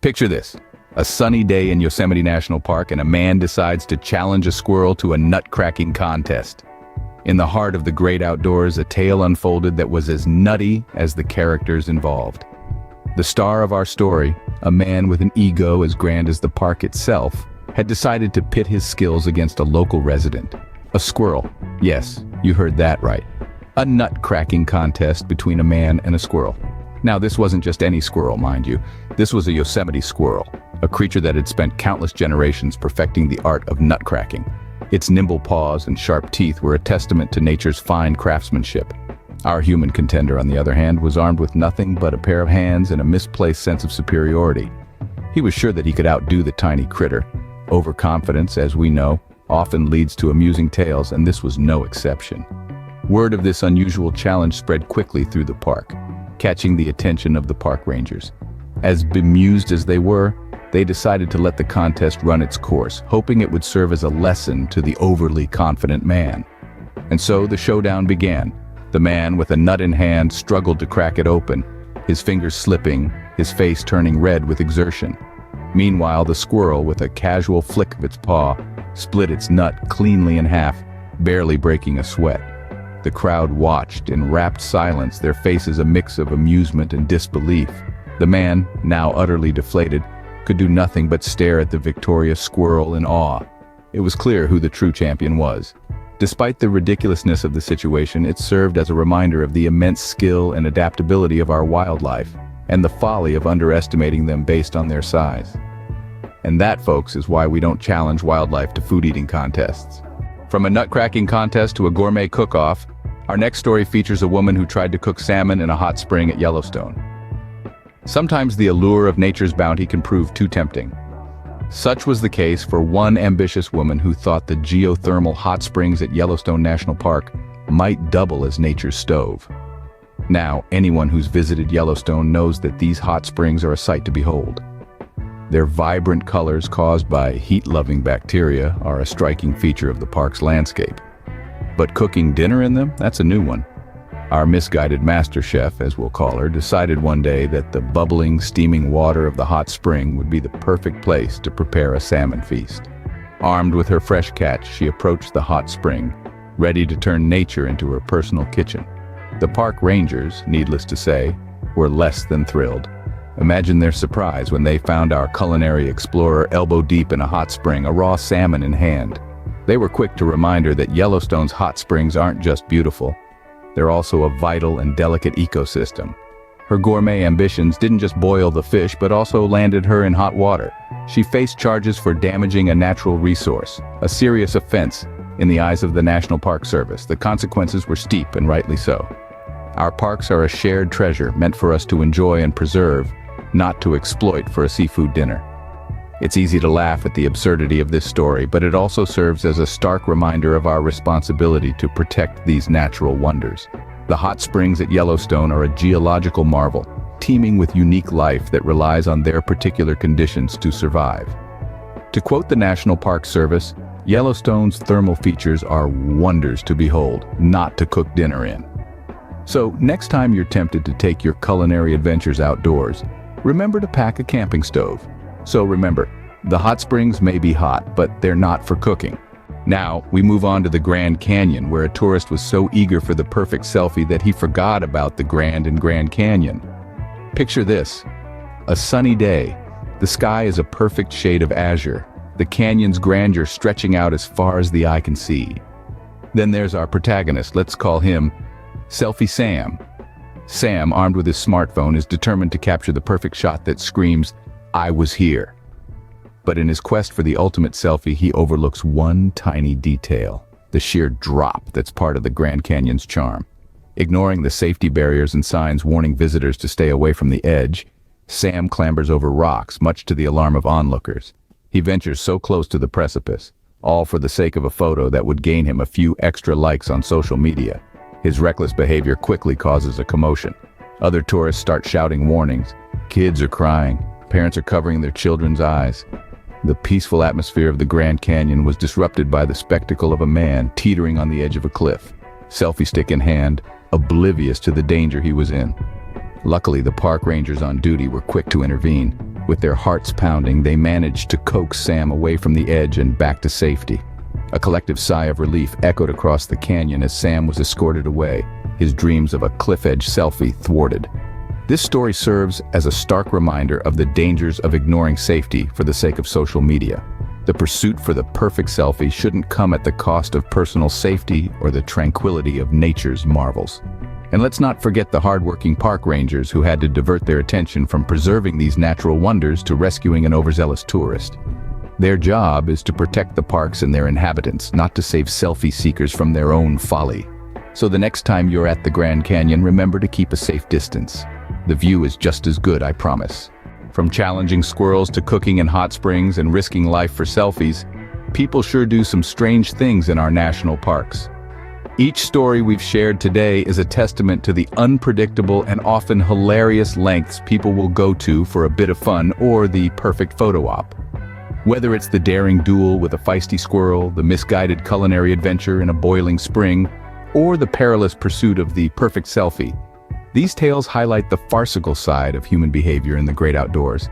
Picture this: a sunny day in Yosemite National Park and a man decides to challenge a squirrel to a nut-cracking contest. In the heart of the great outdoors, a tale unfolded that was as nutty as the characters involved. The star of our story, a man with an ego as grand as the park itself, had decided to pit his skills against a local resident. A squirrel. Yes, you heard that right. A nut-cracking contest between a man and a squirrel. Now, this wasn't just any squirrel, mind you. This was a Yosemite squirrel, a creature that had spent countless generations perfecting the art of nut-cracking. Its nimble paws and sharp teeth were a testament to nature's fine craftsmanship. Our human contender, on the other hand, was armed with nothing but a pair of hands and a misplaced sense of superiority. He was sure that he could outdo the tiny critter. Overconfidence, as we know, often leads to amusing tales, and this was no exception. Word of this unusual challenge spread quickly through the park, catching the attention of the park rangers. As bemused as they were, they decided to let the contest run its course, hoping it would serve as a lesson to the overly confident man. And so the showdown began. The man, with a nut in hand, struggled to crack it open, his fingers slipping, his face turning red with exertion. Meanwhile, the squirrel, with a casual flick of its paw, split its nut cleanly in half, barely breaking a sweat. The crowd watched in rapt silence, their faces a mix of amusement and disbelief. The man, now utterly deflated, could do nothing but stare at the victorious squirrel in awe. It was clear who the true champion was. Despite the ridiculousness of the situation, it served as a reminder of the immense skill and adaptability of our wildlife, and the folly of underestimating them based on their size. And that, folks, is why we don't challenge wildlife to food-eating contests. From a nut-cracking contest to a gourmet cook-off, our next story features a woman who tried to cook salmon in a hot spring at Yellowstone. Sometimes the allure of nature's bounty can prove too tempting. Such was the case for one ambitious woman who thought the geothermal hot springs at Yellowstone National Park might double as nature's stove. Now, anyone who's visited Yellowstone knows that these hot springs are a sight to behold. Their vibrant colors, caused by heat-loving bacteria, are a striking feature of the park's landscape. But cooking dinner in them, that's a new one. Our misguided master chef, as we'll call her, decided one day that the bubbling, steaming water of the hot spring would be the perfect place to prepare a salmon feast. Armed with her fresh catch, she approached the hot spring, ready to turn nature into her personal kitchen. The park rangers, needless to say, were less than thrilled. Imagine their surprise when they found our culinary explorer elbow-deep in a hot spring, a raw salmon in hand. They were quick to remind her that Yellowstone's hot springs aren't just beautiful. They're also a vital and delicate ecosystem. Her gourmet ambitions didn't just boil the fish, but also landed her in hot water. She faced charges for damaging a natural resource, a serious offense in the eyes of the National Park Service. The consequences were steep, and rightly so. Our parks are a shared treasure meant for us to enjoy and preserve, not to exploit for a seafood dinner. It's easy to laugh at the absurdity of this story, but it also serves as a stark reminder of our responsibility to protect these natural wonders. The hot springs at Yellowstone are a geological marvel, teeming with unique life that relies on their particular conditions to survive. To quote the National Park Service, Yellowstone's thermal features are wonders to behold, not to cook dinner in. So, next time you're tempted to take your culinary adventures outdoors, remember to pack a camping stove. So remember, the hot springs may be hot, but they're not for cooking. Now, we move on to the Grand Canyon, where a tourist was so eager for the perfect selfie that he forgot about the Grand Canyon. Picture this: a sunny day. The sky is a perfect shade of azure, the canyon's grandeur stretching out as far as the eye can see. Then there's our protagonist, let's call him Selfie Sam. Sam, armed with his smartphone, is determined to capture the perfect shot that screams, "I was here." But in his quest for the ultimate selfie, he overlooks one tiny detail: the sheer drop that's part of the Grand Canyon's charm. Ignoring the safety barriers and signs warning visitors to stay away from the edge, Sam clambers over rocks, much to the alarm of onlookers. He ventures so close to the precipice, all for the sake of a photo that would gain him a few extra likes on social media. His reckless behavior quickly causes a commotion. Other tourists start shouting warnings. Kids are crying. Parents are covering their children's eyes. The peaceful atmosphere of the Grand Canyon was disrupted by the spectacle of a man teetering on the edge of a cliff, selfie stick in hand, oblivious to the danger he was in. Luckily, the park rangers on duty were quick to intervene. With their hearts pounding, they managed to coax Sam away from the edge and back to safety. A collective sigh of relief echoed across the canyon as Sam was escorted away, his dreams of a cliff-edge selfie thwarted. This story serves as a stark reminder of the dangers of ignoring safety for the sake of social media. The pursuit for the perfect selfie shouldn't come at the cost of personal safety or the tranquility of nature's marvels. And let's not forget the hardworking park rangers who had to divert their attention from preserving these natural wonders to rescuing an overzealous tourist. Their job is to protect the parks and their inhabitants, not to save selfie seekers from their own folly. So the next time you're at the Grand Canyon, remember to keep a safe distance. The view is just as good, I promise. From challenging squirrels to cooking in hot springs and risking life for selfies, people sure do some strange things in our national parks. Each story we've shared today is a testament to the unpredictable and often hilarious lengths people will go to for a bit of fun or the perfect photo op. Whether it's the daring duel with a feisty squirrel, the misguided culinary adventure in a boiling spring, or the perilous pursuit of the perfect selfie, these tales highlight the farcical side of human behavior in the great outdoors.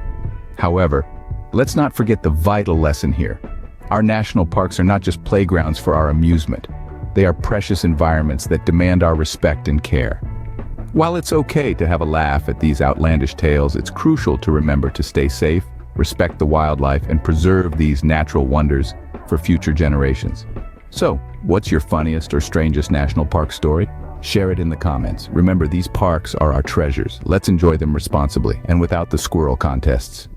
However, let's not forget the vital lesson here. Our national parks are not just playgrounds for our amusement. They are precious environments that demand our respect and care. While it's okay to have a laugh at these outlandish tales, it's crucial to remember to stay safe, respect the wildlife, and preserve these natural wonders for future generations. So, what's your funniest or strangest national park story? Share it in the comments. Remember, these parks are our treasures. Let's enjoy them responsibly and without the squirrel contests.